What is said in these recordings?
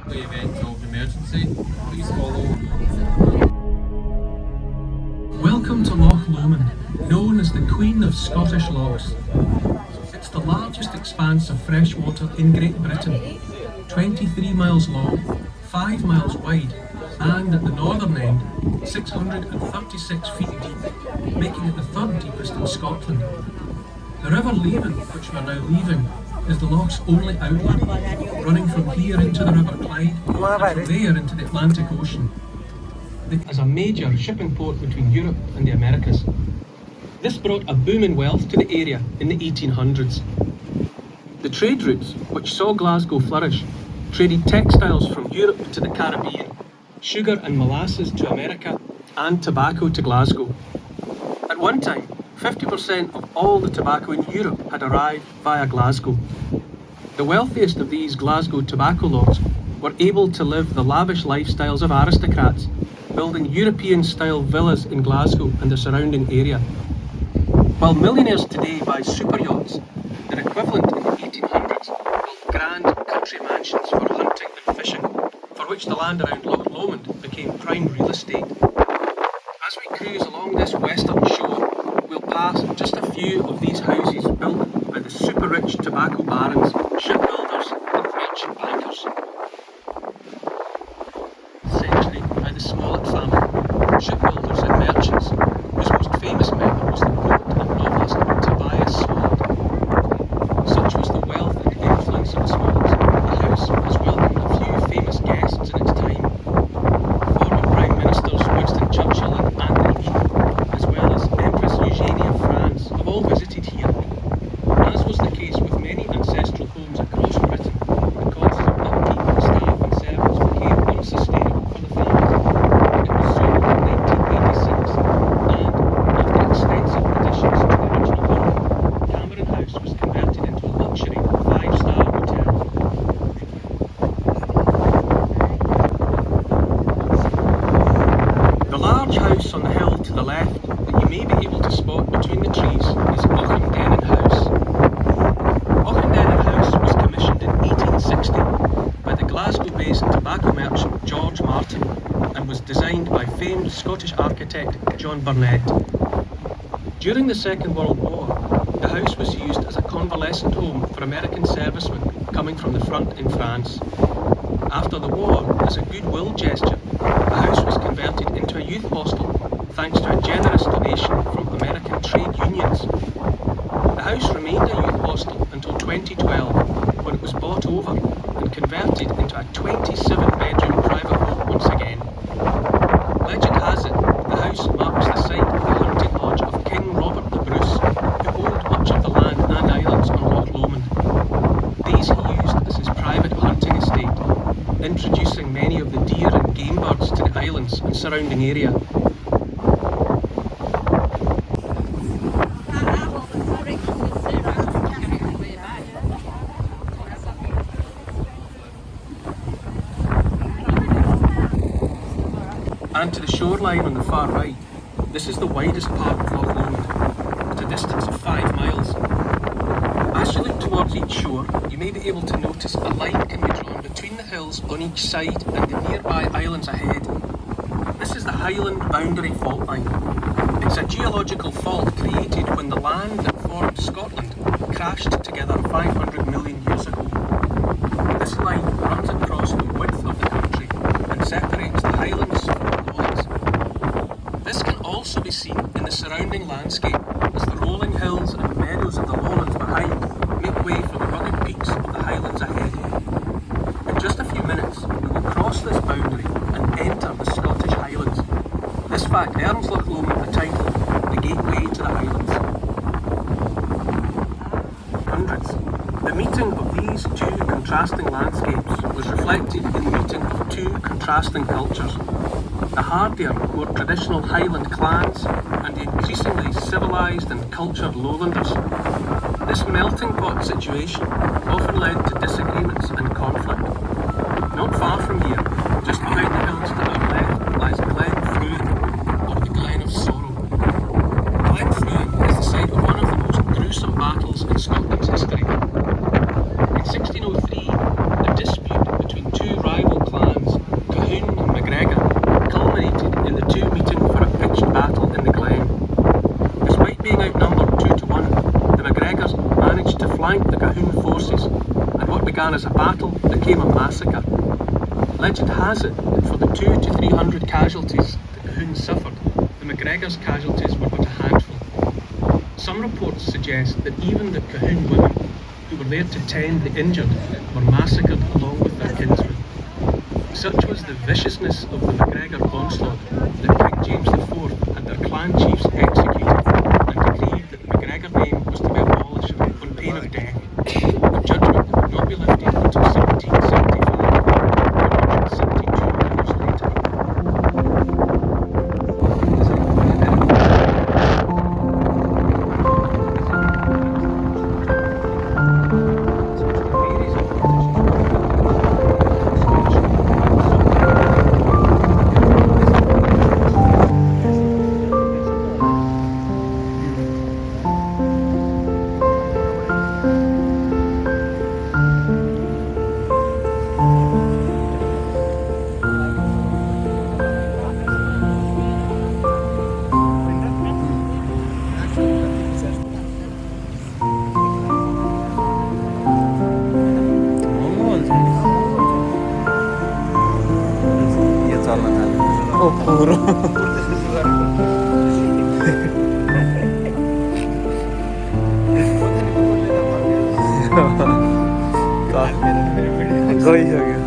The event of emergency, please follow. Welcome to Loch Lomond, known as the Queen of Scottish Lochs. It's the largest expanse of fresh water in Great Britain, 23 miles long, 5 miles wide, and at the northern end, 636 feet deep, making it the third deepest in Scotland. The River Leven, which we are now leaving, is the loch's only outlet, running from here into the River Clyde and from there into the Atlantic Ocean. As a major shipping port between Europe and the Americas. This brought a boom in wealth to the area in the 1800s. The trade routes, which saw Glasgow flourish, traded textiles from Europe to the Caribbean, sugar and molasses to America, and tobacco to Glasgow. At one time, 50% of all the tobacco in Europe had arrived via Glasgow. The wealthiest of these Glasgow tobacco lords were able to live the lavish lifestyles of aristocrats, building European-style villas in Glasgow and the surrounding area. While millionaires today buy super yachts, their equivalent in the 1800s built grand country mansions for hunting and fishing, for which the land around Loch Lomond became prime real estate. As we cruise along this western shore, we'll pass just a few of these houses built by the super-rich tobacco barons, shipbuilders and merchant bankers. Century by the Smollett family, shipbuilders and merchants, whose most famous member was the poet and novelist Tobias Smollett. Such was the wealth and influence of the Smolletts, the house has welcomed a few famous guests in its time. Former Prime Ministers Winston Churchill and Anthony Eden, as well as Empress Eugenie of France, have all visited here. As was the case with many ancestral homes across Britain, the costs of upkeep, staff and servants became unsustainable for the families. It was sold in 1986, and after extensive additions to the original home, Cameron House was converted into a luxury 5-star hotel. The large house on the hill to the left that you may be able to spot between the trees is Auchendennan House. Auchendennan House was commissioned in 1860 by the Glasgow-based tobacco merchant George Martin and was designed by famed Scottish architect John Burnet. During the Second World War, the house was used as a convalescent home for American servicemen coming from the front in France. After the war, as a goodwill gesture, the house was converted into a youth hostel thanks to a generous donation from American trade unions. The house remained a youth hostel until 2012, when it was bought over and converted into a 27-bedroom private home once again. Legend has it, the house marks the site of the hunting lodge of King Robert the Bruce, who owned much of the land and islands on Loch Lomond. These he used as his private hunting estate, introducing many of the deer and game birds to the islands and surrounding area. And to the shoreline on the far right, this is the widest part of Loch Lomond, at a distance of 5 miles. As you look towards each shore, you may be able to notice a line can be drawn between the hills on each side and the nearby islands ahead. This is the Highland Boundary Fault Line. It's a geological fault created when the land that formed Scotland crashed together 500 million years ago. This line runs across the width of the country and separates the Highlands from the Lowlands. This can also be seen in the surrounding landscape as the rolling hills and meadows of the Lowlands behind make way for the rugged peaks of the Highlands ahead. In just a few minutes, we will cross this boundary and enter the Scottish Highlands. This fact earns Loch Lomond the title, the Gateway to the Highlands. Hundreds. The meeting of these two contrasting landscapes was reflected in the meeting of two contrasting cultures. The hardier, more traditional Highland clans and the increasingly civilised and cultured Lowlanders. This melting pot situation often led to disagreements and conflict. Not far from here, just behind the hills to our left, lies Glen Fruin, or the Glen of Sorrow. Glen Fruin is the site of one of the most gruesome battles in Scotland's history. In 1603, a dispute between two rival became a massacre. Legend has it that for the 200 to 300 casualties the Cahoon suffered, the MacGregor's casualties were but a handful. Some reports suggest that even the Cahoon women, who were there to tend the injured, were massacred along with their kinsmen. Such was the viciousness of the MacGregor onslaught that King James IV had their clan chiefs executed and decreed that the MacGregor name was to be abolished on pain of death. The judgment would not be lifted until 1775, 172 years later. Oh, puro. Goy हो गया.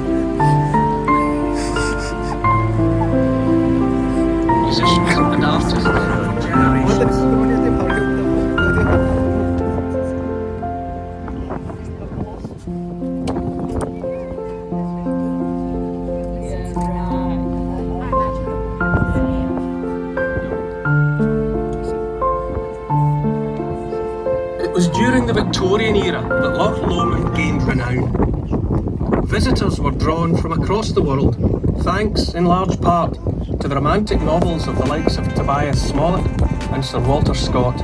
Musicians and artists for generations. It was during the Victorian era that Loch Lomond gained renown. Visitors were drawn from across the world, thanks in large part to the romantic novels of the likes of Tobias Smollett and Sir Walter Scott.